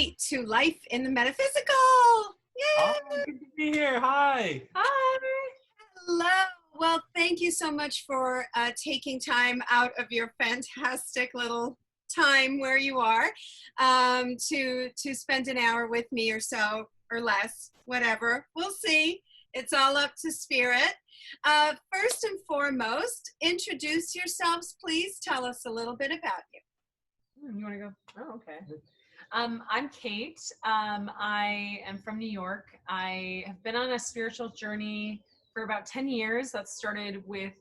Kate to Life in the Metaphysical. Yay! Oh, good to be here. Hi. Hi. Hello. Well, thank you so much for taking time out of your fantastic little time where you are to spend an hour with me or so, or less, whatever. We'll see. It's all up to spirit. First and foremost, introduce yourselves, please. Tell us a little bit about you. You want to go? Oh, okay. I'm Kate. I am from New York. I have been on a spiritual journey for about 10 years. That started with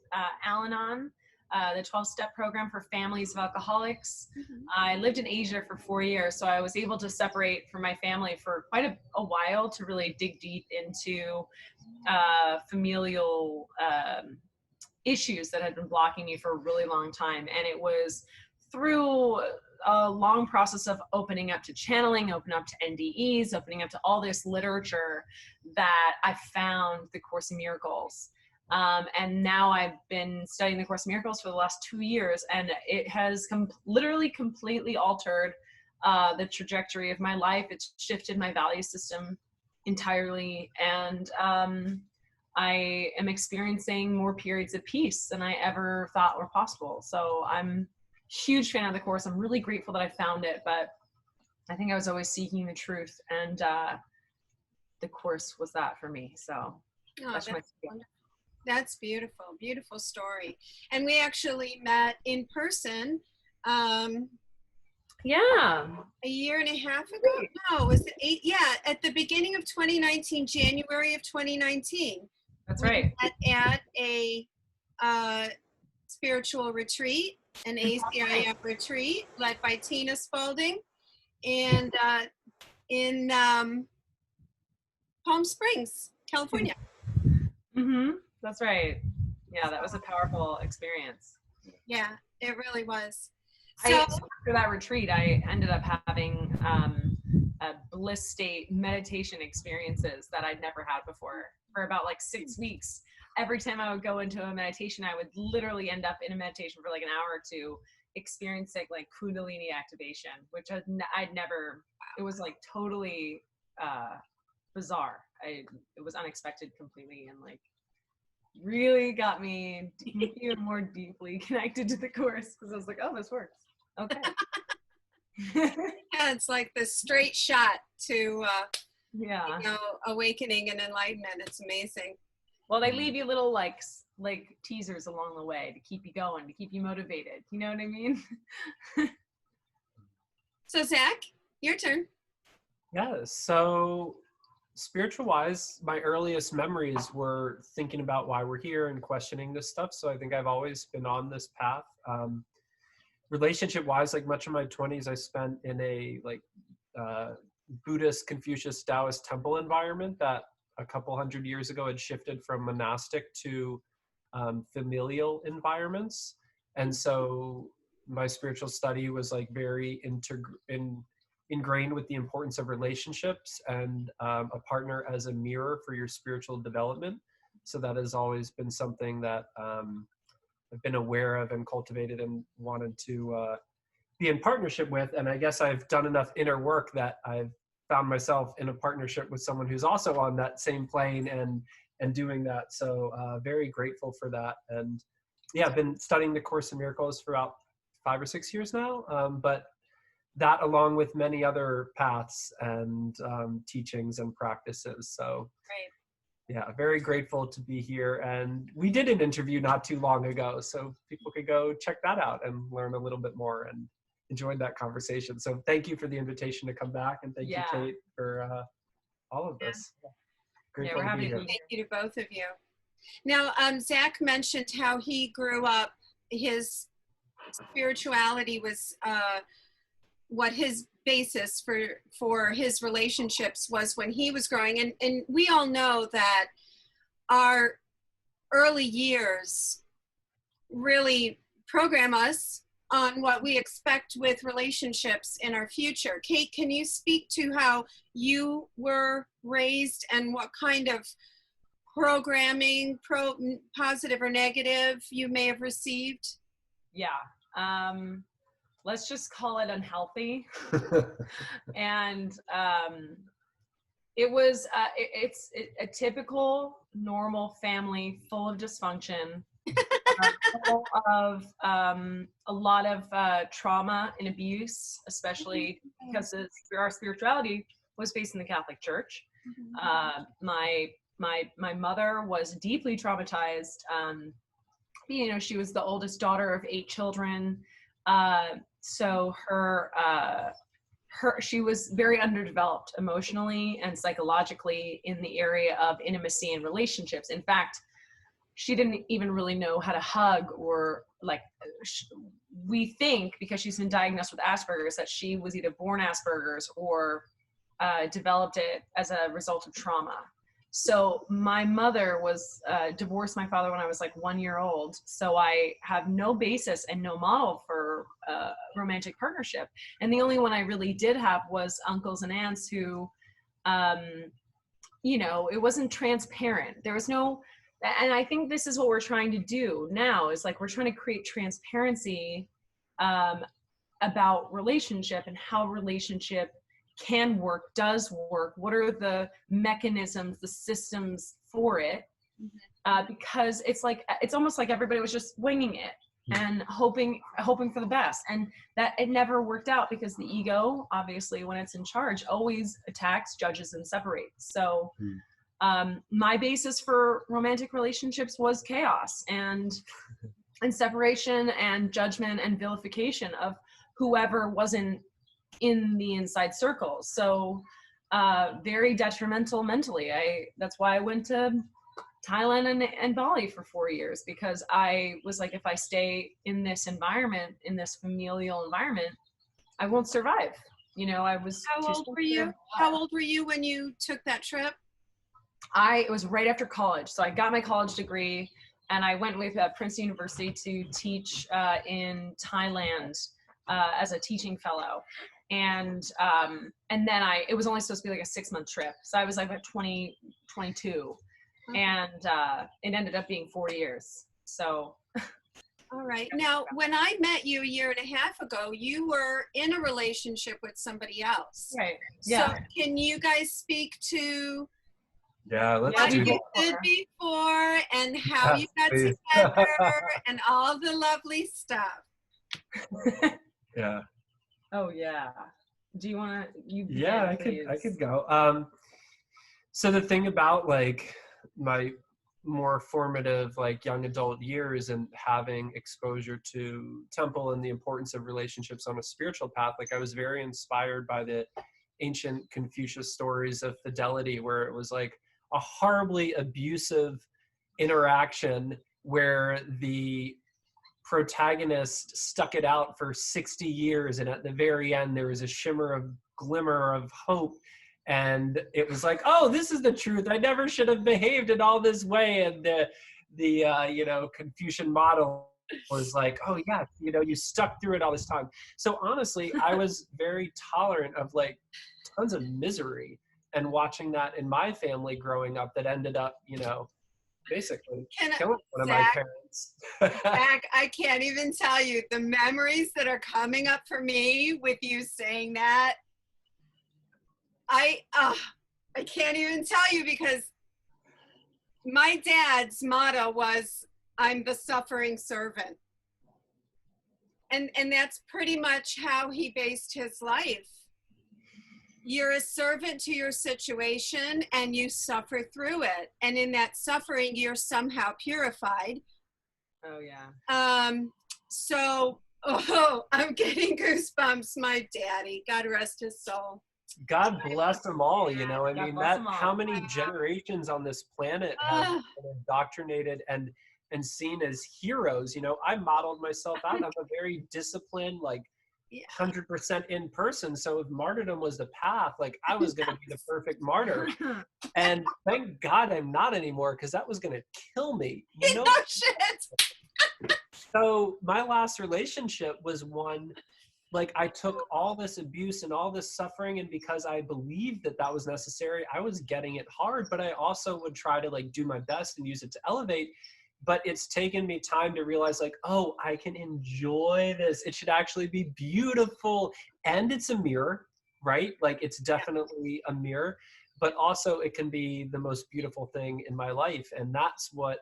Al-Anon, the 12-step program for families of alcoholics. Mm-hmm. I lived in Asia for 4 years, so I was able to separate from my family for quite a while to really dig deep into familial issues that had been blocking me for a really long time. And it was through a long process of opening up to channeling, opening up to NDEs, opening up to all this literature that I found the Course in Miracles. And now I've been studying the Course in Miracles for the last 2 years, and it has literally completely altered the trajectory of my life. It's shifted my value system entirely, and I am experiencing more periods of peace than I ever thought were possible. So I'm huge fan of the Course. I'm really grateful that I found it, but I think I was always seeking the truth, and the Course was that for me. So that's beautiful. Beautiful story. And we actually met in person yeah, a year and a half ago. No, was it 8? Yeah, at the beginning of 2019, January of 2019. That's right. We met at a spiritual retreat, an ACIM retreat led by Tina Spalding, and in Palm Springs, California. Mm-hmm. That's right. Yeah, that was a powerful experience. Yeah, it really was. So after that retreat, I ended up having bliss state meditation experiences that I'd never had before for about like 6 weeks. Every time I would go into a meditation, I would literally end up in a meditation for like an hour or two, experiencing like Kundalini activation, which I'd never. It was like totally bizarre. It was unexpected completely, and like really got me even more deeply connected to the Course, because I was like, oh, this works. Okay. Yeah, it's like the straight shot to yeah, awakening and enlightenment. It's amazing. Well, they leave you little like teasers along the way to keep you going, to keep you motivated. You know what I mean? So Zac, your turn. Yeah, so spiritual wise, my earliest memories were thinking about why we're here and questioning this stuff. So I think I've always been on this path. Relationship wise, like much of my 20s, I spent in a Buddhist, Confucius, Taoist temple environment that a couple hundred years ago had shifted from monastic to familial environments. And so my spiritual study was like very ingrained with the importance of relationships and a partner as a mirror for your spiritual development. So that has always been something that I've been aware of and cultivated and wanted to be in partnership with. And I guess I've done enough inner work that I've found myself in a partnership with someone who's also on that same plane and doing that. So very grateful for that. And yeah, I've been studying the Course in Miracles for about 5 or 6 years now. But that along with many other paths and teachings and practices. So yeah, very grateful to be here. And we did an interview not too long ago, so people could go check that out and learn a little bit more, and enjoyed that conversation. So thank you for the invitation to come back, and thank you, Kate, for all of this. Grateful we're to happy be to here. be Thank you to both of you. Now, Zac mentioned how he grew up. His spirituality was what his basis for his relationships was when he was growing. And we all know that our early years really program us on what we expect with relationships in our future. Kate, can you speak to how you were raised and what kind of programming, positive or negative, you may have received? Yeah. let's just call it unhealthy. And it was it's a typical normal family full of dysfunction, full of a lot of trauma and abuse, especially because our spirituality was based in the Catholic Church. My mother was deeply traumatized. You know, she was the oldest daughter of 8 children, so she was very underdeveloped emotionally and psychologically in the area of intimacy and relationships. In fact, she didn't even really know how to hug, or like, we think because she's been diagnosed with Asperger's that she was either born Asperger's or developed it as a result of trauma. So my mother was divorced my father when I was like 1 year old. So I have no basis and no model for romantic partnership. And the only one I really did have was uncles and aunts who, you know, it wasn't transparent. There was no, and I think this is what we're trying to do now, is like, we're trying to create transparency about relationship and how relationship can work, does work, what are the mechanisms, the systems for it, because it's like, it's almost like everybody was just winging it and hoping for the best, and that it never worked out because the ego, obviously when it's in charge, always attacks, judges, and separates. So my basis for romantic relationships was chaos and separation and judgment and vilification of whoever wasn't in the inside circle. So very detrimental mentally. That's why I went to Thailand and Bali for 4 years, because I was like, if I stay in this environment, in this familial environment, I won't survive. You know, I was. How old were you? How old were you when you took that trip? It was right after college. So I got my college degree and I went with Princeton University to teach in Thailand as a teaching fellow. And then it was only supposed to be like a 6-month trip. So I was like about 22 and it ended up being 4 years. So. All right. Now, when I met you 1.5 years ago, you were in a relationship with somebody else. Right. Yeah. So can you guys speak to let's what do you did before and how you got together and all the lovely stuff? Yeah. Oh yeah. Do you want to? Yeah, I could go. So the thing about like my more formative, like young adult years and having exposure to temple and the importance of relationships on a spiritual path, like I was very inspired by the ancient Confucius stories of fidelity, where it was like a horribly abusive interaction where the protagonist stuck it out for 60 years and at the very end there was a glimmer of hope, and it was like, oh, this is the truth, I never should have behaved in all this way. And the Confucian model was like, oh yeah, you stuck through it all this time. So honestly, I was very tolerant of like tons of misery, and watching that in my family growing up that ended up basically killing one of my parents. Zac, I can't even tell you the memories that are coming up for me with you saying that. I can't even tell you, because my dad's motto was, I'm the suffering servant. And that's pretty much how he based his life. You're a servant to your situation and you suffer through it. And in that suffering, you're somehow purified. Oh, yeah. So, I'm getting goosebumps. My daddy, God rest his soul. God bless them all, I mean, how many Wow. generations on this planet have been indoctrinated and seen as heroes. I modeled myself out. I'm a very disciplined, like 100% in person. So if martyrdom was the path, like I was going to be the perfect martyr. And thank God I'm not anymore, because that was going to kill me. No shit. So my last relationship was one, like I took all this abuse and all this suffering, and because I believed that was necessary, I was getting it hard, but I also would try to like do my best and use it to elevate. but it's taken me time to realize like, oh, I can enjoy this. It should actually be beautiful. And it's a mirror, right? Like it's definitely a mirror, but also it can be the most beautiful thing in my life. And that's what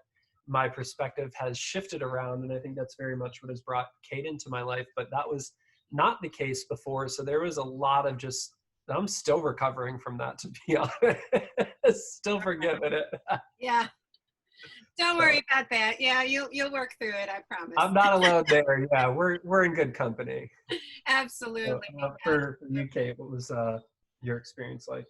my perspective has shifted around. And I think that's very much what has brought Kate into my life, but that was not the case before. So there was a lot of just, I'm still recovering from that, to be honest. Still forgiving it. Yeah. Don't worry about that. Yeah, you'll work through it, I promise. I'm not alone there. Yeah, we're in good company. Absolutely. So, for you, Kate, what was your experience like?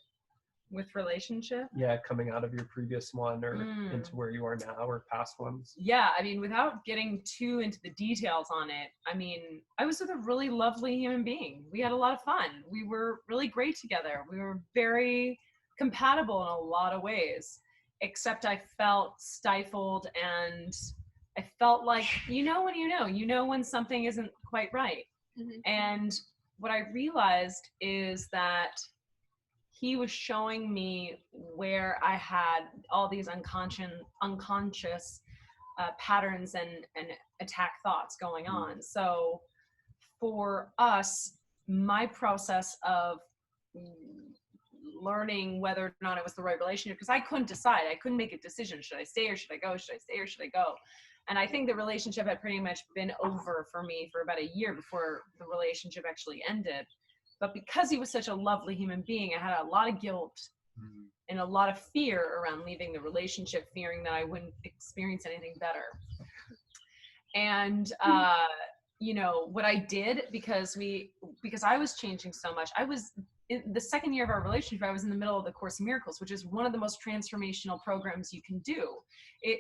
With relationship? Yeah, coming out of your previous one or into where you are now or past ones? Yeah, I mean, without getting too into the details on it, I mean, I was with a really lovely human being. We had a lot of fun. We were really great together. We were very compatible in a lot of ways, except I felt stifled and I felt like, you know when something isn't quite right. Mm-hmm. And what I realized is that he was showing me where I had all these unconscious patterns and attack thoughts going on. So for us, my process of learning whether or not it was the right relationship, because I couldn't decide. I couldn't make a decision. Should I stay or should I go? Should I stay or should I go? And I think the relationship had pretty much been over for me for about a year before the relationship actually ended. But because he was such a lovely human being, I had a lot of guilt and a lot of fear around leaving the relationship, fearing that I wouldn't experience anything better. And, you know, what I did, because I was changing so much, I was in the second year of our relationship, I was in the middle of the Course in Miracles, which is one of the most transformational programs you can do.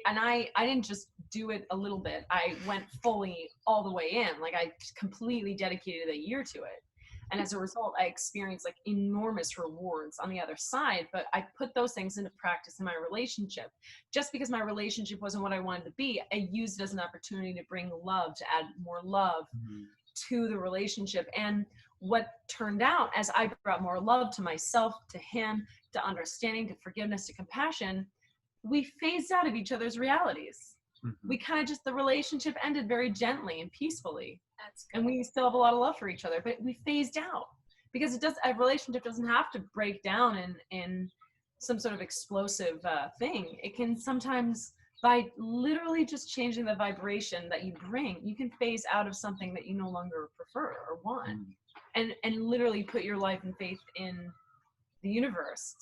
And I didn't just do it a little bit. I went fully all the way in. Like I completely dedicated a year to it. And as a result, I experienced like enormous rewards on the other side, but I put those things into practice in my relationship. Just because my relationship wasn't what I wanted to be, I used it as an opportunity to bring love, to add more love to the relationship. And what turned out as I brought more love to myself, to him, to understanding, to forgiveness, to compassion, we phased out of each other's realities. We kind of just, the relationship ended very gently and peacefully. And we still have a lot of love for each other, but we phased out because a relationship doesn't have to break down in some sort of explosive thing. It can sometimes, by literally just changing the vibration that you bring, you can phase out of something that you no longer prefer or want, and literally put your life and faith in the universe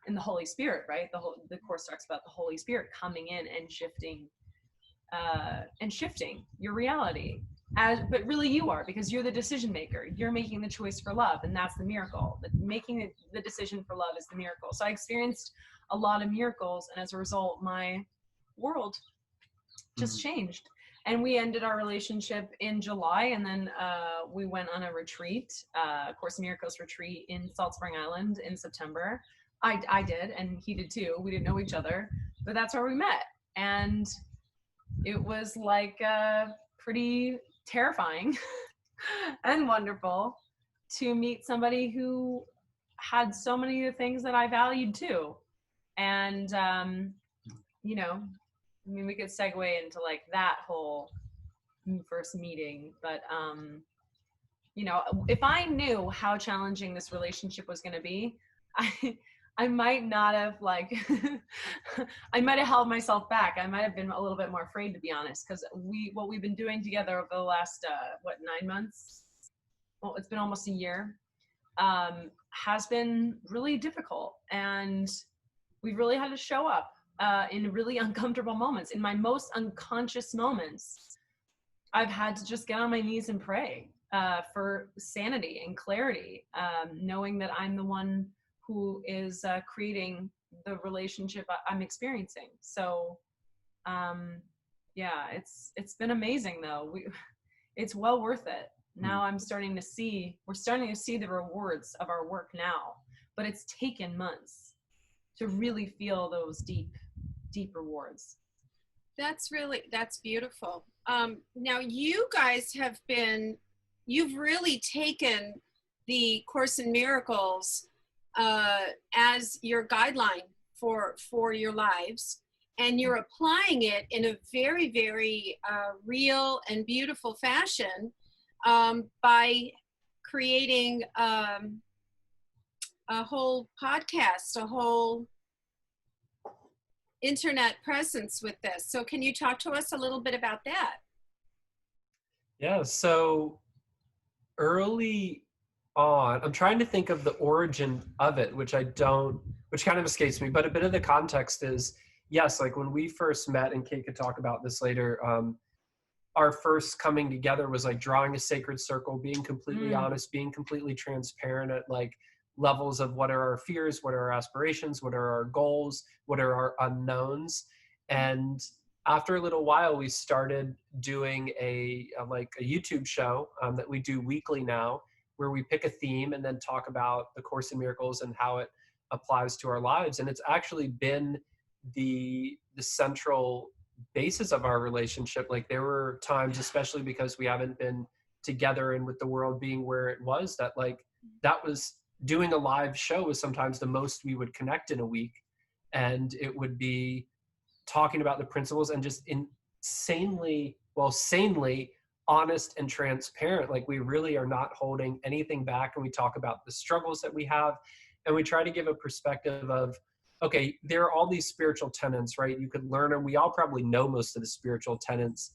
in the Holy Spirit, right? The Course talks about the Holy Spirit coming in and shifting your reality. But really you are, because you're the decision maker. You're making the choice for love, and that's the miracle. Making the decision for love is the miracle. So I experienced a lot of miracles, and as a result, my world just changed. And we ended our relationship in July, and then we went on a retreat, Course in Miracles retreat in Salt Spring Island in September. I did, and he did too. We didn't know each other, but that's where we met. And it was like pretty terrifying and wonderful to meet somebody who had so many of the things that I valued too. And, you know, I mean, we could segue into like that whole first meeting, but, you know, if I knew how challenging this relationship was going to be, I might not have I might have held myself back. I might have been a little bit more afraid, to be honest, because what we've been doing together over the last, 9 months? Well, it's been almost a year, has been really difficult. And we've really had to show up in really uncomfortable moments. In my most unconscious moments, I've had to just get on my knees and pray for sanity and clarity, knowing that I'm the one who is creating the relationship I'm experiencing. So, yeah, it's been amazing though. It's well worth it. Now we're starting to see the rewards of our work now, but it's taken months to really feel those deep rewards. That's beautiful. Now you guys you've really taken the Course in Miracles as your guideline for your lives. and you're applying it in a very, very real and beautiful fashion by creating a whole podcast, a whole internet presence with this. So can you talk to us a little bit about that? Yeah, so early on, I'm trying to think of the origin of it, which kind of escapes me, but a bit of the context is, yes, like when we first met, and Kate could talk about this later, our first coming together was like drawing a sacred circle, being completely honest, being completely transparent at like levels of what are our fears, what are our aspirations, what are our goals, what are our unknowns. And after a little while, we started doing a YouTube show that we do weekly now, where we pick a theme and then talk about the Course in Miracles and how it applies to our lives. And it's actually been the central basis of our relationship. Like there were times, especially because we haven't been together and with the world being where it was, that like that was doing a live show was sometimes the most we would connect in a week. And it would be talking about the principles and just sanely honest and transparent. Like we really are not holding anything back. And we talk about the struggles that we have. And we try to give a perspective of, okay, there are all these spiritual tenets, right? You could learn them. We all probably know most of the spiritual tenets,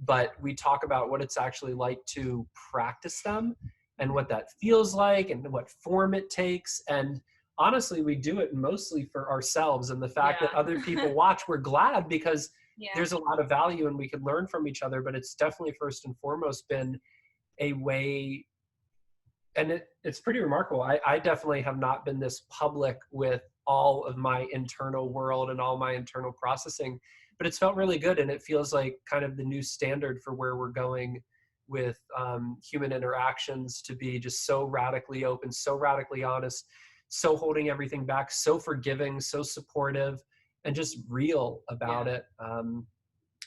but we talk about what it's actually like to practice them and what that feels like and what form it takes. And honestly, we do it mostly for ourselves, and the fact that other people watch, we're glad, because there's a lot of value and we could learn from each other. But it's definitely first and foremost been a way, and it's pretty remarkable. I definitely have not been this public with all of my internal world and all my internal processing, but it's felt really good. And it feels like kind of the new standard for where we're going with human interactions, to be just so radically open, so radically honest, so holding everything back, so forgiving, so supportive, and just real about it.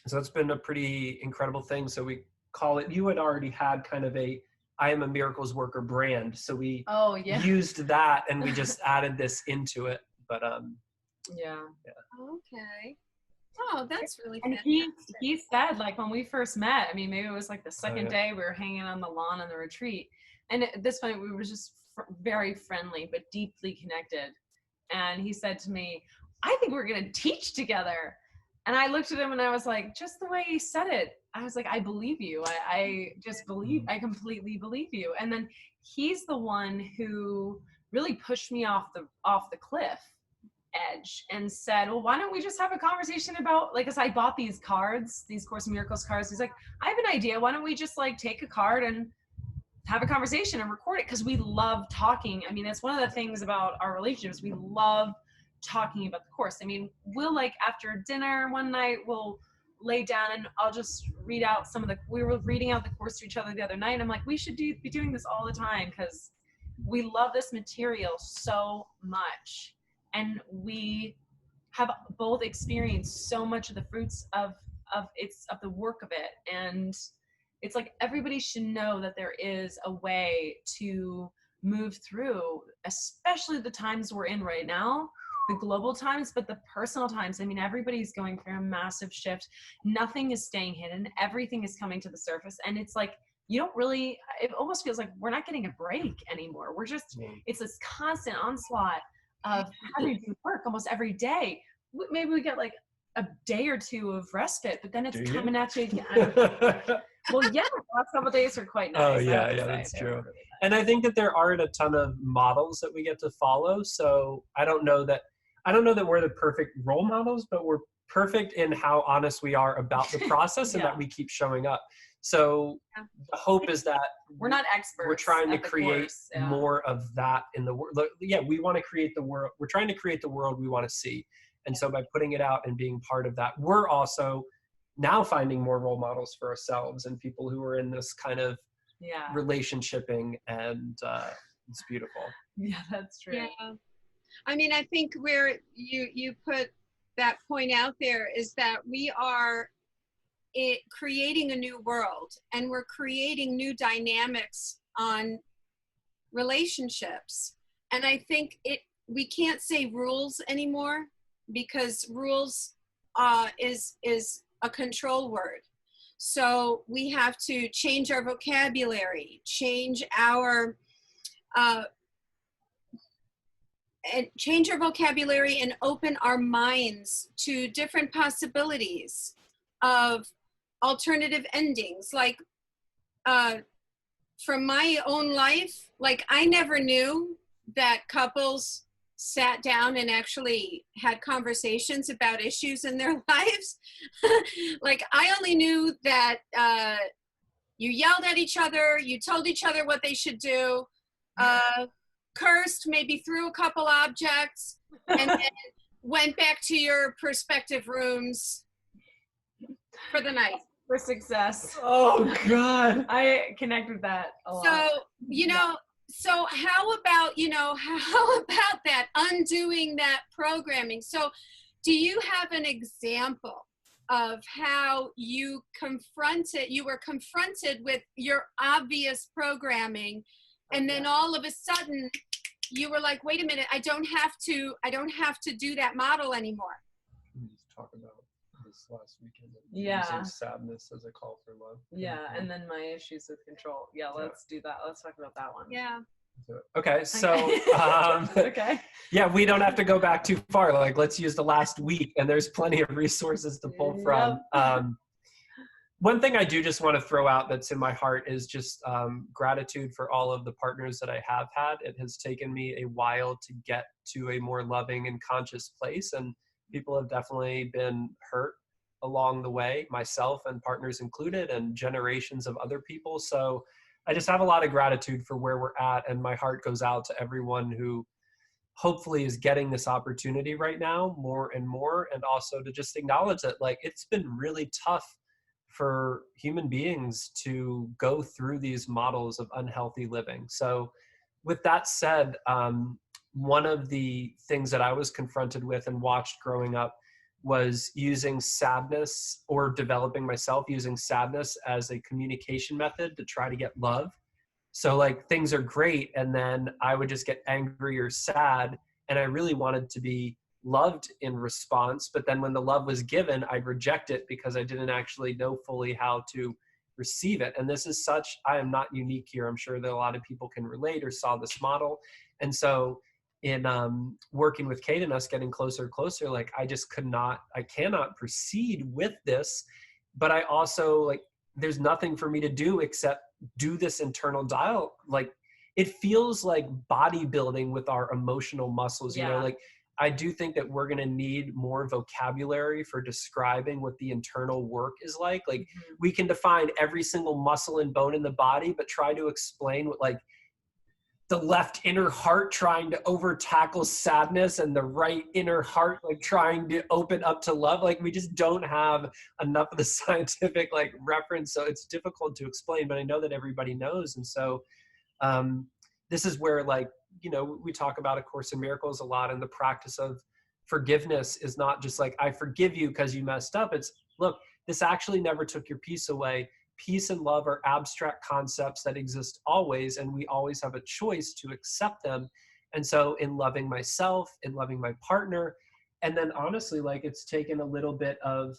So it's been a pretty incredible thing. So we call it, you had already had kind of a I Am a Miracles Worker brand. So we used that and we just added this into it. But Okay. Oh, that's really and fantastic. he said, like, when we first met, I mean, maybe it was like the second day we were hanging on the lawn on the retreat, and at this point we were just very friendly but deeply connected. And he said to me, I think we're going to teach together. And I looked at him and I was like, just the way he said it, I was like, I believe you. I just believe, I completely believe you. And then he's the one who really pushed me off the cliff edge and said, well, why don't we just have a conversation about, like, as I bought these cards, these Course in Miracles cards, he's like, I have an idea. Why don't we just like take a card and have a conversation and record it? Because we love talking. I mean, that's one of the things about our relationships. We love talking about the Course. I mean, we'll like after dinner one night, we'll lay down and I'll just read out we were reading out the Course to each other the other night. And I'm like, we should be doing this all the time, because we love this material so much. And we have both experienced so much of the fruits of the work of it. And it's like everybody should know that there is a way to move through, especially the times we're in right now, the global times, but the personal times. I mean, everybody's going through a massive shift. Nothing is staying hidden. Everything is coming to the surface. And it's like, it almost feels like we're not getting a break anymore. We're just, it's this constant onslaught of having to work almost every day. Maybe we get like a day or two of respite, but then it's coming at you again. Well, yeah, the last couple of days are quite nice. Oh yeah, that's true. Really nice. And I think that there aren't a ton of models that we get to follow. So I don't know that we're the perfect role models, but we're perfect in how honest we are about the process and that we keep showing up. So the hope is that we're not experts. We're trying to create more of that in the world. Yeah, we want to create the world. We're trying to create the world we want to see. And so by putting it out and being part of that, we're also now finding more role models for ourselves and people who are in this kind of relationshiping, and it's beautiful. Yeah, that's true. Yeah. I mean, I think where you put that point out there is that we are creating a new world, and we're creating new dynamics on relationships. And I think we can't say rules anymore, because rules is a control word. So we have to change our vocabulary, change our vocabulary and open our minds to different possibilities of alternative endings. Like from my own life, like I never knew that couples sat down and actually had conversations about issues in their lives. Like I only knew that you yelled at each other, you told each other what they should do, cursed, maybe threw a couple objects, and then went back to your respective rooms for the night. For success. Oh God. I connect with that a lot. So, you know, so how about that, undoing that programming? So do you have an example of how you were confronted with your obvious programming, and then all of a sudden you were like, wait a minute, I don't have to do that model anymore. Just talk about this last weekend. Yeah. Using sadness as a call for love. Yeah, and then my issues with control. Yeah, let's do that. Let's talk about that one. Yeah. Okay, so okay. yeah, we don't have to go back too far. Like, let's use the last week, and there's plenty of resources to pull from. One thing I do just want to throw out that's in my heart is just gratitude for all of the partners that I have had. It has taken me a while to get to a more loving and conscious place, and people have definitely been hurt along the way, myself and partners included, and generations of other people. So I just have a lot of gratitude for where we're at, and my heart goes out to everyone who hopefully is getting this opportunity right now more and more, and also to just acknowledge that, like, it's been really tough for human beings to go through these models of unhealthy living. So with that said, one of the things that I was confronted with and watched growing up was using sadness, or developing myself using sadness as a communication method to try to get love. So like things are great, and then I would just get angry or sad, and I really wanted to be loved in response. But then when the love was given, I'd reject it because I didn't actually know fully how to receive it. And this is such, I am not unique here. I'm sure that a lot of people can relate or saw this model. And so in working with Kate and us getting closer and closer, like I cannot proceed with this, but I also, like, there's nothing for me to do except do this internal dialogue. Like, it feels like bodybuilding with our emotional muscles, you know, like I do think that we're going to need more vocabulary for describing what the internal work is like. Like we can define every single muscle and bone in the body, but try to explain what, like, the left inner heart trying to over tackle sadness and the right inner heart like trying to open up to love. Like we just don't have enough of the scientific like reference, so it's difficult to explain, but I know that everybody knows. And so this is where, like, you know, we talk about A Course in Miracles a lot, and the practice of forgiveness is not just like, I forgive you because you messed up. It's, look, this actually never took your peace away. Peace and love are abstract concepts that exist always, and we always have a choice to accept them. And so in loving myself, in loving my partner, and then honestly, like, it's taken a little bit of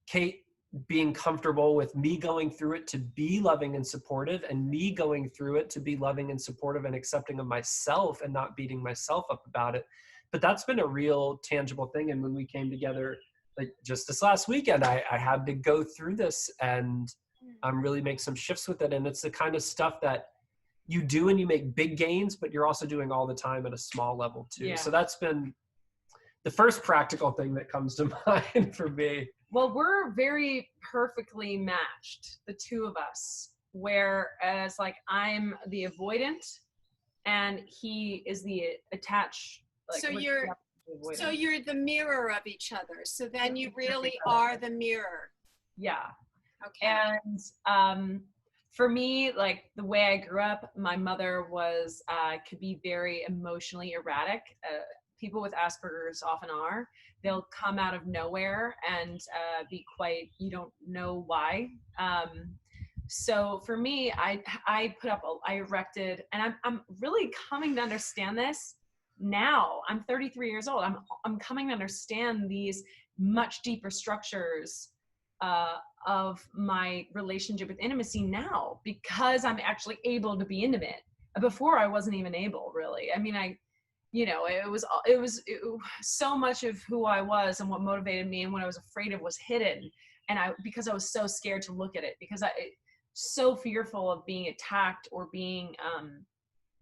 Kate being comfortable with me going through it to be loving and supportive, and me going through it to be loving and supportive and accepting of myself and not beating myself up about it. But that's been a real tangible thing. And when we came together, like just this last weekend, I had to go through this and really make some shifts with it. And it's the kind of stuff that you do and you make big gains, but you're also doing all the time at a small level too. Yeah. So that's been the first practical thing that comes to mind for me. Well, we're very perfectly matched, the two of us, whereas like I'm the avoidant and he is the attached. Like, so you're the mirror of each other. So then you really are the mirror. Yeah. Okay. And for me, like the way I grew up, my mother was could be very emotionally erratic. People with Asperger's often are. They'll come out of nowhere and be quite, you don't know why. So for me, I erected, and I'm really coming to understand this. now I'm 33 years old. I'm coming to understand these much deeper structures of my relationship with intimacy now, because I'm actually able to be intimate. Before, I wasn't even able, really. I mean, it was so much of who I was and what motivated me and what I was afraid of was hidden. And because I was so scared to look at it, because so fearful of being attacked or being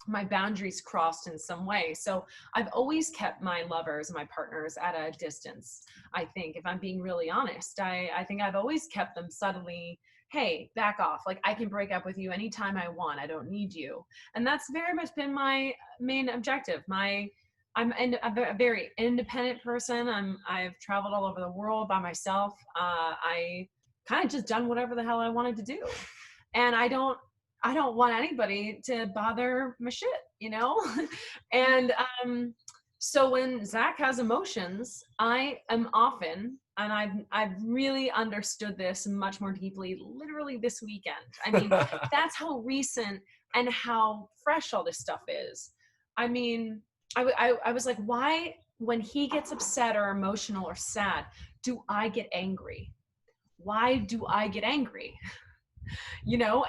my boundaries crossed in some way. So I've always kept my lovers, my partners at a distance. I think, if I'm being really honest, I think I've always kept them subtly, hey, back off. Like, I can break up with you anytime I want. I don't need you. And that's very much been my main objective. I'm a very independent person. I've traveled all over the world by myself. I kind of just done whatever the hell I wanted to do. And I don't want anybody to bother my shit, And so when Zac has emotions, I am often, and I've really understood this much more deeply, literally this weekend. I mean, that's how recent and how fresh all this stuff is. I mean, I was like, why, when he gets upset or emotional or sad, do I get angry? Why do I get angry?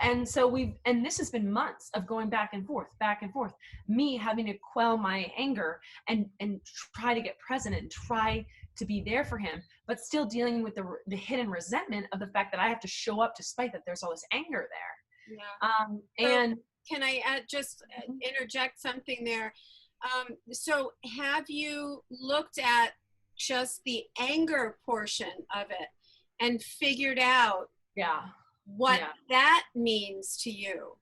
And so and this has been months of going back and forth, me having to quell my anger and try to get present and try to be there for him, but still dealing with the hidden resentment of the fact that I have to show up despite that there's all this anger there. Yeah. And can I just interject something there? So have you looked at just the anger portion of it and figured out what that means to you?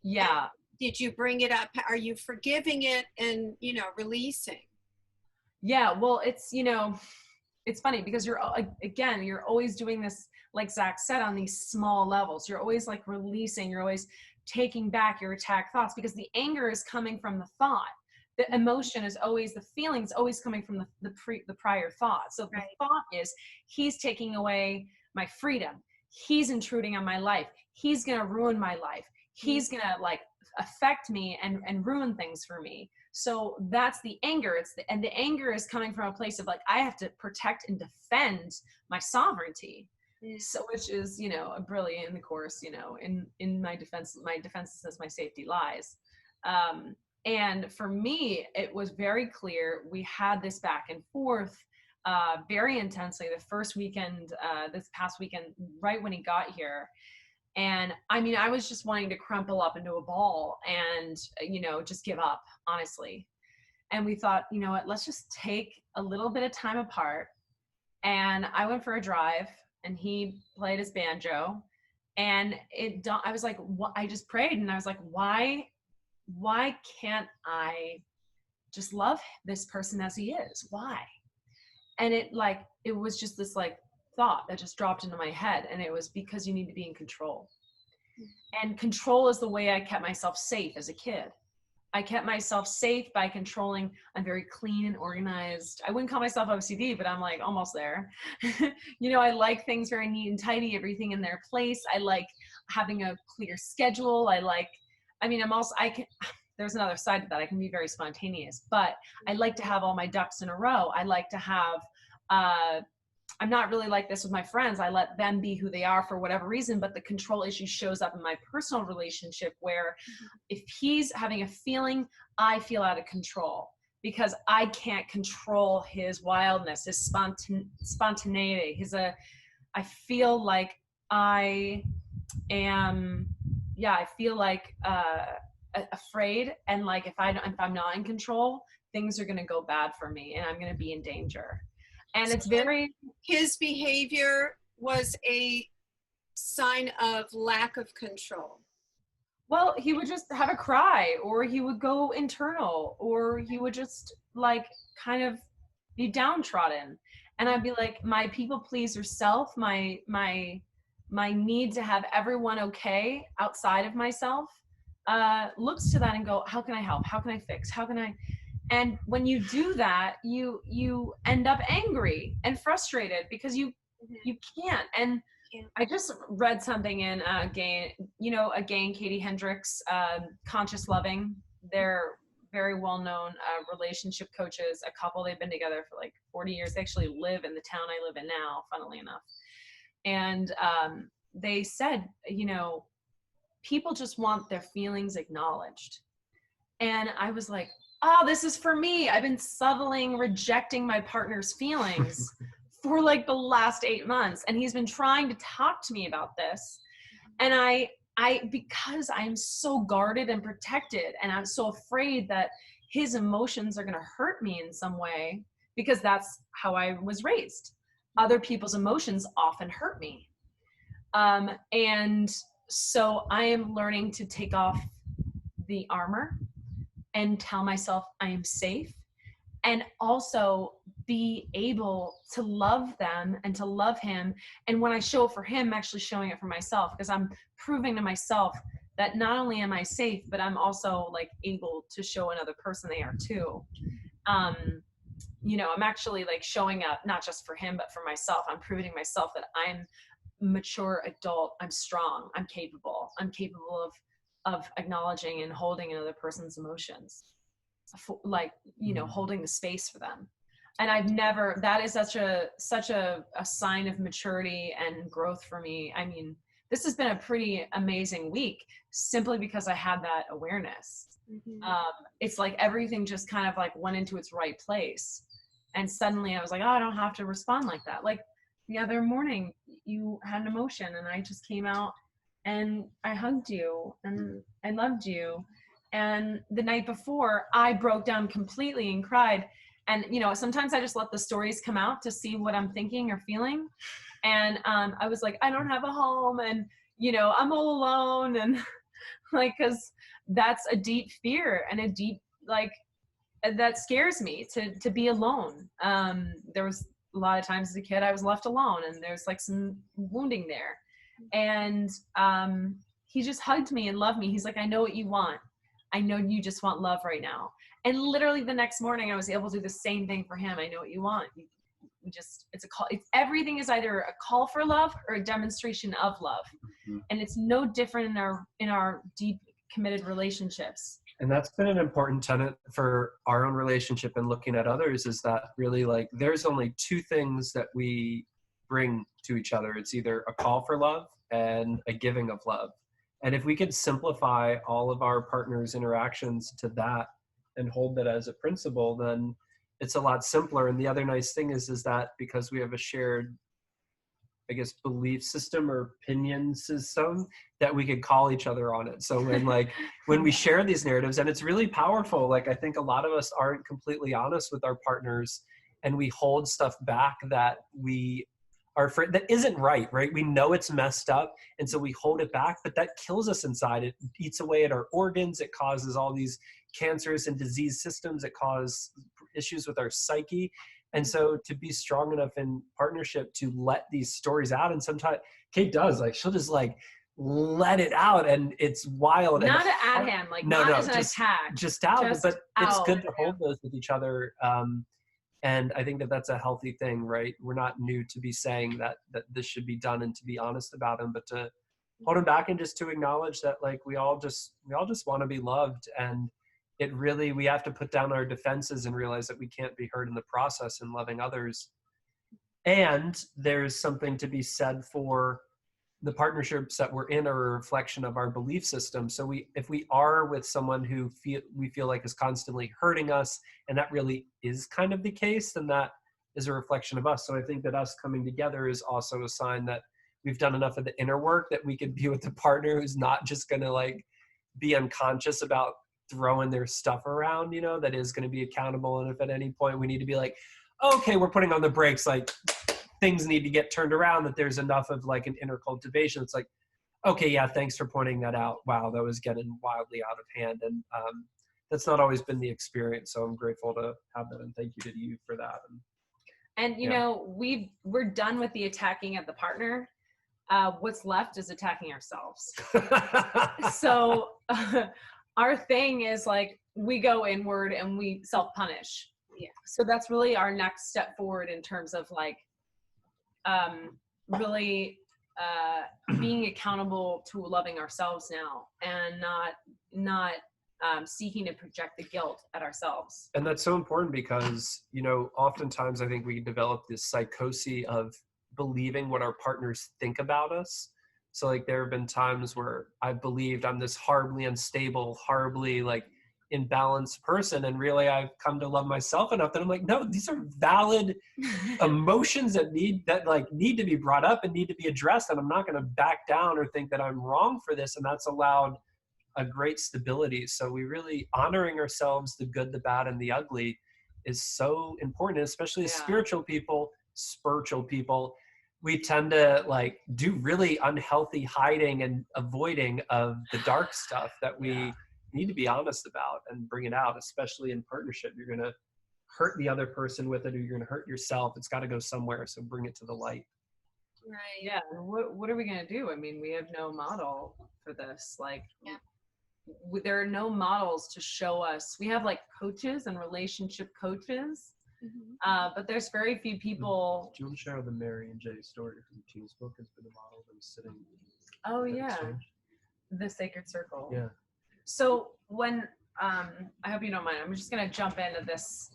Yeah. And did you bring it up? Are you forgiving it and, releasing? Yeah. Well, it's funny because you're always doing this, like Zac said, on these small levels. You're always like releasing, you're always taking back your attack thoughts, because the anger is coming from the thought. The emotion is always, the feelings always coming from the prior thought. So the thought is, he's taking away my freedom. He's intruding on my life. He's going to ruin my life. He's going to affect me and ruin things for me. So that's the anger. And the anger is coming from a place of I have to protect and defend my sovereignty. So, which is, brilliant in the course, in my defense says my safety lies. And for me, it was very clear. We had this back and forth very intensely the first weekend, this past weekend, right when he got here. And I mean, I was just wanting to crumple up into a ball and, just give up, honestly. And we thought, you know what, let's just take a little bit of time apart. And I went for a drive and he played his banjo. And I was like, I just prayed and I was like, why can't I just love this person as he is? Why? And it was just this thought that just dropped into my head. And it was because you need to be in control. And control is the way I kept myself safe as a kid. I kept myself safe by controlling. I'm very clean and organized. I wouldn't call myself OCD, but I'm almost there. I like things very neat and tidy, everything in their place. I like having a clear schedule. There's another side to that. I can be very spontaneous, but I like to have all my ducks in a row. I like to have, I'm not really like this with my friends. I let them be who they are for whatever reason, but the control issue shows up in my personal relationship where if he's having a feeling, I feel out of control because I can't control his wildness, his spontaneity, I feel like I am, I feel like, afraid, and if I'm not in control, things are going to go bad for me and I'm going to be in danger. And it's his behavior was a sign of lack of control. Well, he would just have a cry, or he would go internal, or he would just kind of be downtrodden. And I'd be like, my people pleaser self, my need to have everyone okay outside of myself, looks to that and go, how can I help? How can I fix? How can I? And when you do that, you end up angry and frustrated because you can't. And I just read something in Gay and Katie Hendricks, Conscious Loving. They're very well-known relationship coaches, a couple. They've been together for like 40 years. They actually live in the town I live in now, funnily enough. And they said, you know, people just want their feelings acknowledged. And I was like, oh, this is for me. I've been subtling, rejecting my partner's feelings for like the last 8 months. And he's been trying to talk to me about this. And I, because I'm so guarded and protected, and I'm so afraid that his emotions are going to hurt me in some way, because that's how I was raised. Other people's emotions often hurt me. And so I am learning to take off the armor and tell myself I am safe, and also be able to love them and to love him. And when I show it for him, I'm actually showing it for myself, because I'm proving to myself that not only am I safe, but I'm also like able to show another person they are too. You know, I'm actually like showing up not just for him, but for myself. I'm proving to myself that I'm mature adult, I'm strong, I'm capable of acknowledging and holding another person's emotions, like, you know, holding the space for them. And I've never, that is such a sign of maturity and growth for me. I mean, this has been a pretty amazing week simply because I had that awareness. It's like everything just kind of like went into its right place. And suddenly I was like, oh, I don't have to respond like that. Like the other morning you had an emotion and I just came out and I hugged you and I loved you. And the night before I broke down completely and cried. And, you know, sometimes I just let the stories come out to see what I'm thinking or feeling. And I was like, I don't have a home, and, you know, I'm all alone. And like, cause that's a deep fear and a deep, like, that scares me to be alone. There was a lot of times as a kid I was left alone, and there's like some wounding there. And he just hugged me and loved me. He's like, I know what you want. I know you just want love right now. And literally the next morning I was able to do the same thing for him. I know what you want. We just, it's a call. It's, everything is either a call for love or a demonstration of love. And it's no different in our deep committed relationships. And that's been an important tenet for our own relationship and looking at others, is that really, like, there's only two things that we bring to each other. It's either a call for love and a giving of love. And if we could simplify all of our partners' interactions to that and hold that as a principle, then it's a lot simpler. And the other nice thing is that because we have a shared, I guess, belief system or opinion system, that we could call each other on it. So when we share these narratives, and it's really powerful, like I think a lot of us aren't completely honest with our partners, and we hold stuff back that we are afraid, that isn't right? We know it's messed up, and so we hold it back, but that kills us inside. It eats away at our organs. It causes all these cancerous and disease systems. It causes issues with our psyche. And so to be strong enough in partnership to let these stories out, and sometimes Kate does, like, she'll just like let it out, and it's wild. Not at him, like not as an attack. Just out, but it's good to hold Yeah. those with each other. And I think that that's a healthy thing, right? We're not new to be saying that this should be done and to be honest about them, but to hold them back and just to acknowledge that, like, we all just want to be loved. And it really, we have to put down our defenses and realize that we can't be hurt in the process in loving others. And there's something to be said for the partnerships that we're in are a reflection of our belief system. So if we are with someone who we feel like is constantly hurting us, and that really is kind of the case, then that is a reflection of us. So I think that us coming together is also a sign that we've done enough of the inner work that we could be with a partner who's not just going to like be unconscious about throwing their stuff around, you know, that is going to be accountable. And if at any point we need to be like, okay, we're putting on the brakes, like things need to get turned around, that there's enough of like an inner cultivation. It's like, okay, yeah, thanks for pointing that out. Wow, that was getting wildly out of hand. And that's not always been the experience. So I'm grateful to have that. And thank you to you for that. And you know, we're done with the attacking of the partner. What's left is attacking ourselves. So our thing is like, we go inward and we self-punish. Yeah. So that's really our next step forward in terms of like, really being accountable to loving ourselves now, and not seeking to project the guilt at ourselves. And that's so important because, you know, oftentimes I think we develop this psychosis of believing what our partners think about us. So like there have been times where I've believed I'm this horribly unstable, horribly like imbalanced person, and really I've come to love myself enough that I'm like, no, these are valid emotions that need to be brought up and need to be addressed, and I'm not going to back down or think that I'm wrong for this. And that's allowed a great stability. So we really honoring ourselves, the good, the bad, and the ugly is so important, especially as spiritual people, we tend to like do really unhealthy hiding and avoiding of the dark stuff that we need to be honest about and bring it out, especially in partnership. You're going to hurt the other person with it, or you're going to hurt yourself. It's got to go somewhere. So bring it to the light. Right. Yeah. What are we going to do? I mean, we have no model for this. Like, there are no models to show us. We have like coaches and relationship coaches, but there's very few people. Do you want to share the Mary and Jay story from the Teens book has been a model of them sitting? Oh yeah, the sacred circle. Yeah. So when I hope you don't mind, I'm just gonna jump into this,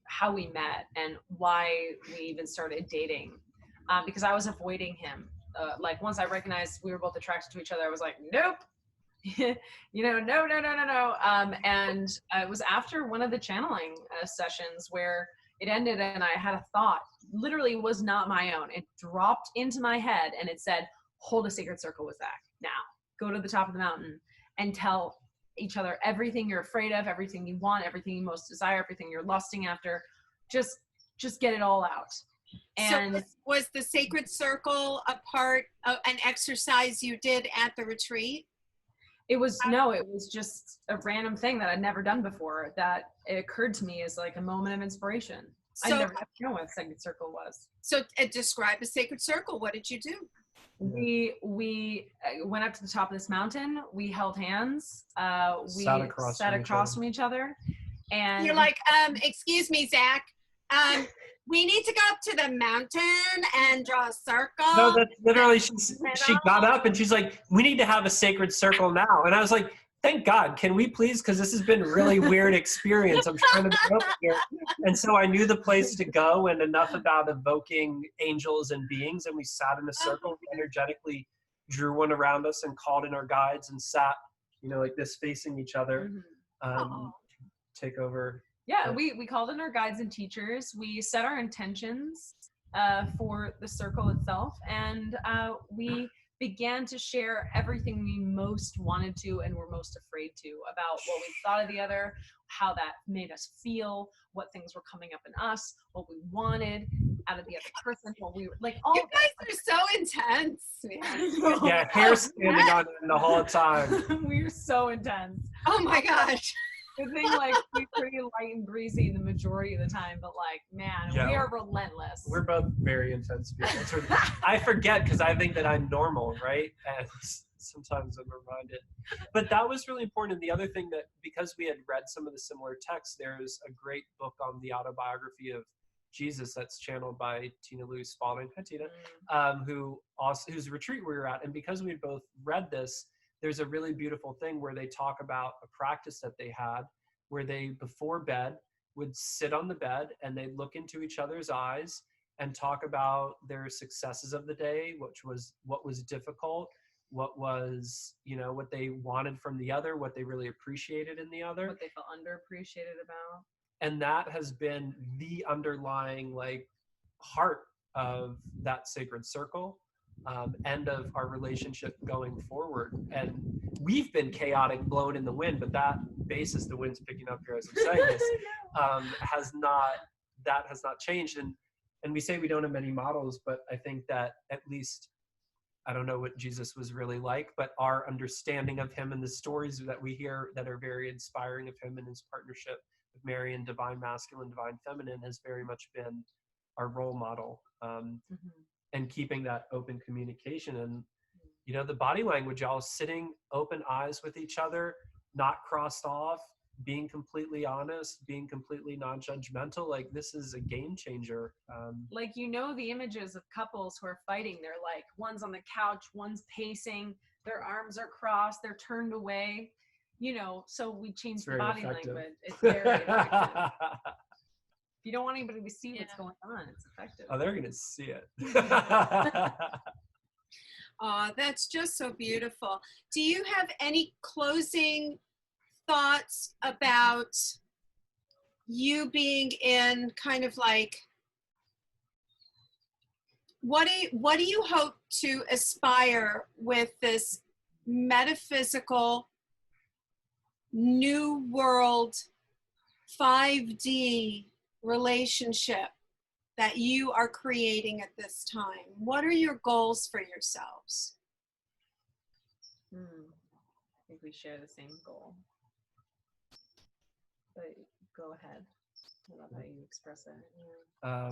how we met and why we even started dating, because I was avoiding him. Like once I recognized we were both attracted to each other, I was like, nope. You know, no. And it was after one of the channeling sessions where it ended and I had a thought, literally was not my own. It dropped into my head and it said, hold a sacred circle with Zac now. Go to the top of the mountain and tell each other everything you're afraid of, everything you want, everything you most desire, everything you're lusting after. Just get it all out. And so was the sacred circle a part of an exercise you did at the retreat? it was just a random thing that I'd never done before that it occurred to me as like a moment of inspiration. So, I never known what a sacred circle was. So describe a sacred circle. What did you do? We went up to the top of this mountain. We held hands. We sat across from each other. And you're like, excuse me, Zac. We need to go up to the mountain and draw a circle. No, that's literally, she got up and she's like, we need to have a sacred circle now. And I was like, thank God, can we please? Because this has been a really weird experience. I'm trying to be up here. And so I knew the place to go and enough about evoking angels and beings. And we sat in a circle, energetically drew one around us and called in our guides and sat, like this facing each other. Take over. Yeah, we called in our guides and teachers. We set our intentions for the circle itself, and we began to share everything we most wanted to and were most afraid to about what we thought of the other, how that made us feel, what things were coming up in us, what we wanted out of the other person, what we were like. All you guys are so intense, man. Yeah, hair standing on it the whole time. We were so intense. Oh my gosh. The thing, like, we're pretty light and breezy the majority of the time, but like, man, we are relentless. We're both very intense people. I forget because I think that I'm normal, right? And sometimes I'm reminded. But that was really important. And the other thing that, because we had read some of the similar texts, there's a great book on the autobiography of Jesus that's channeled by Tina Louise Spalding. Hi, Tina. Whose retreat we were at. And because we both read this, there's a really beautiful thing where they talk about a practice that they had where they, before bed, would sit on the bed and they'd look into each other's eyes and talk about their successes of the day, which was what was difficult, what was, what they wanted from the other, what they really appreciated in the other. What they felt underappreciated about. And that has been the underlying heart of that sacred circle. And of our relationship going forward. And we've been chaotic, blown in the wind, but that basis, the wind's picking up here as I'm saying this, has not changed. And we say we don't have many models, but I think that at least, I don't know what Jesus was really like, but our understanding of him and the stories that we hear that are very inspiring of him and his partnership with Mary and divine masculine, divine feminine has very much been our role model. And keeping that open communication and, the body language, y'all sitting open eyes with each other, not crossed off, being completely honest, being completely non-judgmental. Like, this is a game changer. The images of couples who are fighting, they're like, one's on the couch, one's pacing, their arms are crossed, they're turned away. you know, so we change It's the very body effective. language. It's very effective. If you don't want anybody to see what's going on, it's effective. Oh, they're gonna see it. Oh, that's just so beautiful. Do you have any closing thoughts about you being in kind of like, what do you hope to aspire with this metaphysical new world 5D relationship that you are creating at this time? What are your goals for yourselves? I think we share the same goal. But go ahead. I love how you express it. Yeah.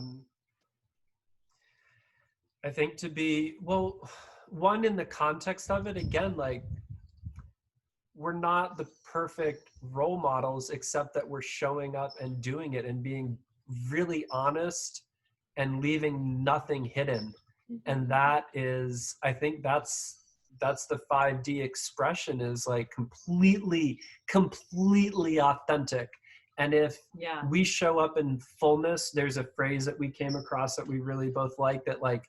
I think to be, well, one, in the context of it, again, like, we're not the perfect role models, except that we're showing up and doing it and being really honest and leaving nothing hidden. And that is, I think that's the 5D expression, is like completely authentic. And if we show up in fullness, there's a phrase that we came across that we really both like, that like,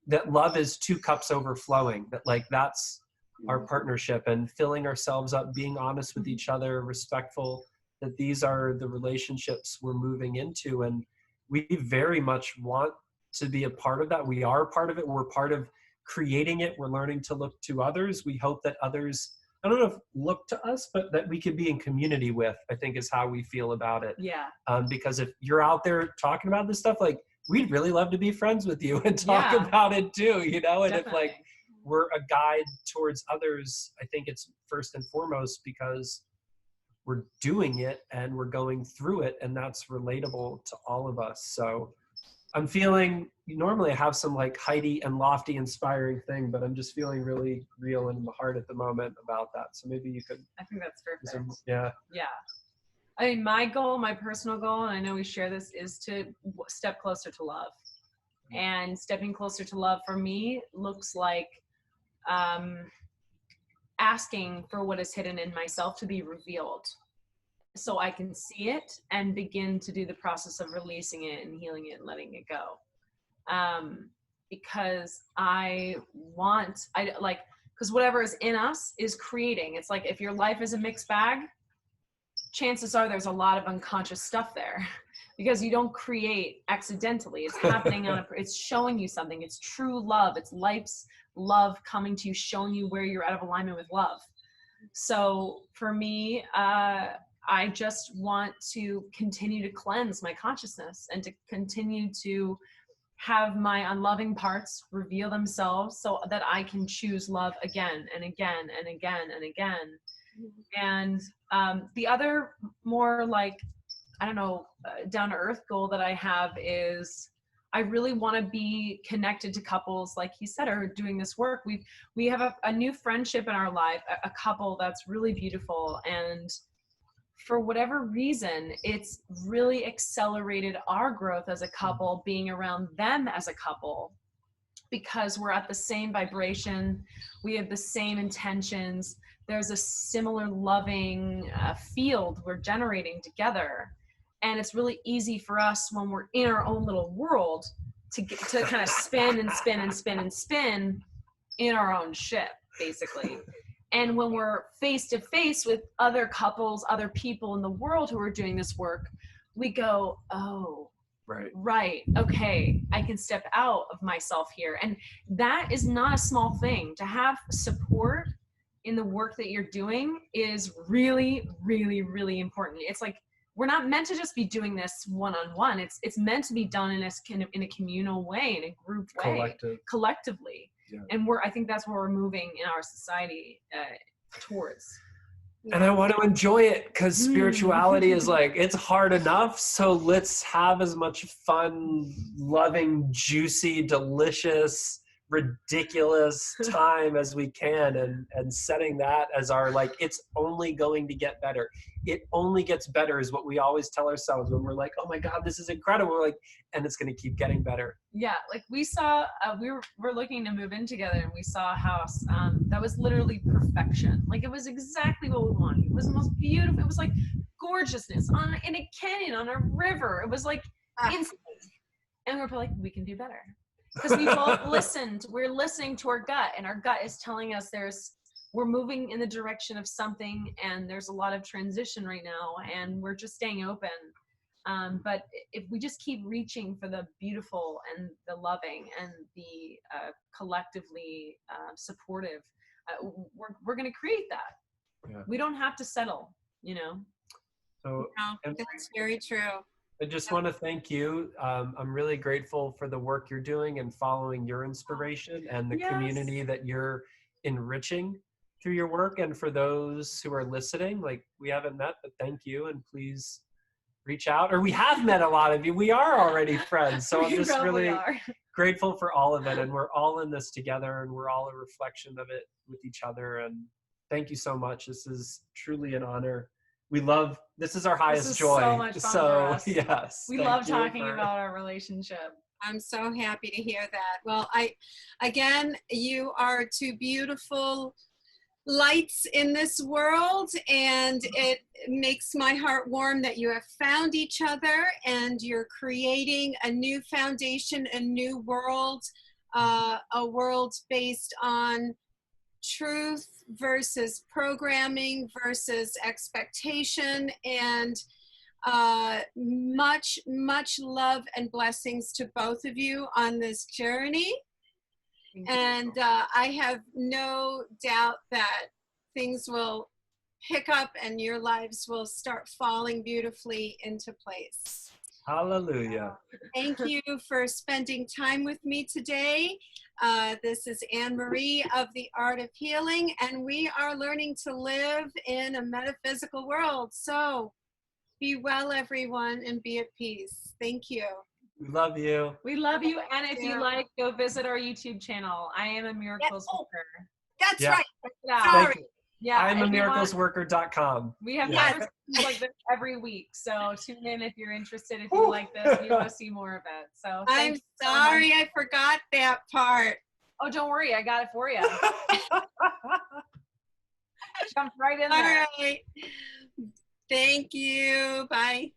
that love is 2 cups overflowing, that like, that's our partnership, and filling ourselves up, being honest with each other, respectful, that these are the relationships we're moving into. And we very much want to be a part of that. We are a part of it. We're part of creating it. We're learning to look to others. We hope that others, I don't know if look to us, but that we could be in community with, I think, is how we feel about it. Yeah. Because if you're out there talking about this stuff, like, we'd really love to be friends with you and talk about it too, you know? And Definitely. if like, we're a guide towards others, I think it's first and foremost because we're doing it and we're going through it, and that's relatable to all of us. So I'm feeling, normally I have some like Heidi and lofty inspiring thing, but I'm just feeling really real in my heart at the moment about that. So maybe you could. I think that's perfect. Yeah. Yeah. I mean, my goal, my personal goal, and I know we share this, is to step closer to love. And stepping closer to love for me looks like asking for what is hidden in myself to be revealed, so I can see it and begin to do the process of releasing it and healing it and letting it go. Because because whatever is in us is creating. It's like, if your life is a mixed bag, chances are there's a lot of unconscious stuff there, because you don't create accidentally. It's happening it's showing you something. It's true love. It's life's love coming to you, showing you where you're out of alignment with love. So for me, I just want to continue to cleanse my consciousness and to continue to have my unloving parts reveal themselves, so that I can choose love again and again and again and again. And the other more like, I don't know, down to earth goal that I have is, I really want to be connected to couples, like he said, are doing this work. We have a new friendship in our life, a couple that's really beautiful. And for whatever reason, it's really accelerated our growth as a couple, being around them as a couple, because we're at the same vibration. We have the same intentions. There's a similar loving field we're generating together. And it's really easy for us, when we're in our own little world, to kind of spin and spin and spin and spin in our own ship, basically. And when we're face to face with other couples, other people in the world who are doing this work, we go, oh, right, okay, I can step out of myself here. And that is not a small thing. To have support in the work that you're doing is really, really, really important. It's like, we're not meant to just be doing this one-on-one. It's meant to be done in a communal way, in a group way, collectively. Yeah. And I think that's where we're moving in our society towards. And I want to enjoy it, because spirituality is like, it's hard enough. So let's have as much fun, loving, juicy, delicious, ridiculous time as we can, and setting that as our, like, it's only going to get better. It only gets better is what we always tell ourselves when we're like, oh my God, this is incredible. We're like, and it's going to keep getting better. Yeah, like we saw, we're looking to move in together, and we saw a house that was literally perfection. Like it was exactly what we wanted. It was the most beautiful. It was like gorgeousness in a canyon on a river. It was like insane. And we're like, we can do better. Because we both listened. We're listening to our gut, and our gut is telling us we're moving in the direction of something, and there's a lot of transition right now, and we're just staying open. But if we just keep reaching for the beautiful and the loving and the collectively supportive, we're going to create that. Yeah. We don't have to settle, you know. So that's very true. I just want to thank you. I'm really grateful for the work you're doing and following your inspiration and the community that you're enriching through your work. And for those who are listening, like, we haven't met, but thank you. And please reach out, or we have met a lot of you. We are already friends. So I'm just really grateful for all of it. And we're all in this together, and we're all a reflection of it with each other. And thank you so much. This is truly an honor. This is our highest joy. So much fun for us. Yes. We love talking about our relationship. I'm so happy to hear that. Well, again, you are two beautiful lights in this world, and it makes my heart warm that you have found each other and you're creating a new foundation, a new world, a world based on truth versus programming versus expectation, and much love and blessings to both of you on this journey. And I have no doubt that things will pick up and your lives will start falling beautifully into place. Hallelujah. Thank you for spending time with me today. This is Anne Marie of The Art of Healing, and we are learning to live in a metaphysical world. So be well, everyone, and be at peace. Thank you. We love you. We love you. And if you like, go visit our YouTube channel. I Am a Miracles Worker. That's right. Sorry. Yeah, I am a miraclesworker.com. We have episodes like this every week, so tune in if you're interested. If you like this, you want to see more of it. So I'm sorry, I forgot that part. Oh, don't worry, I got it for you. Jump right in there. All right. Thank you. Bye.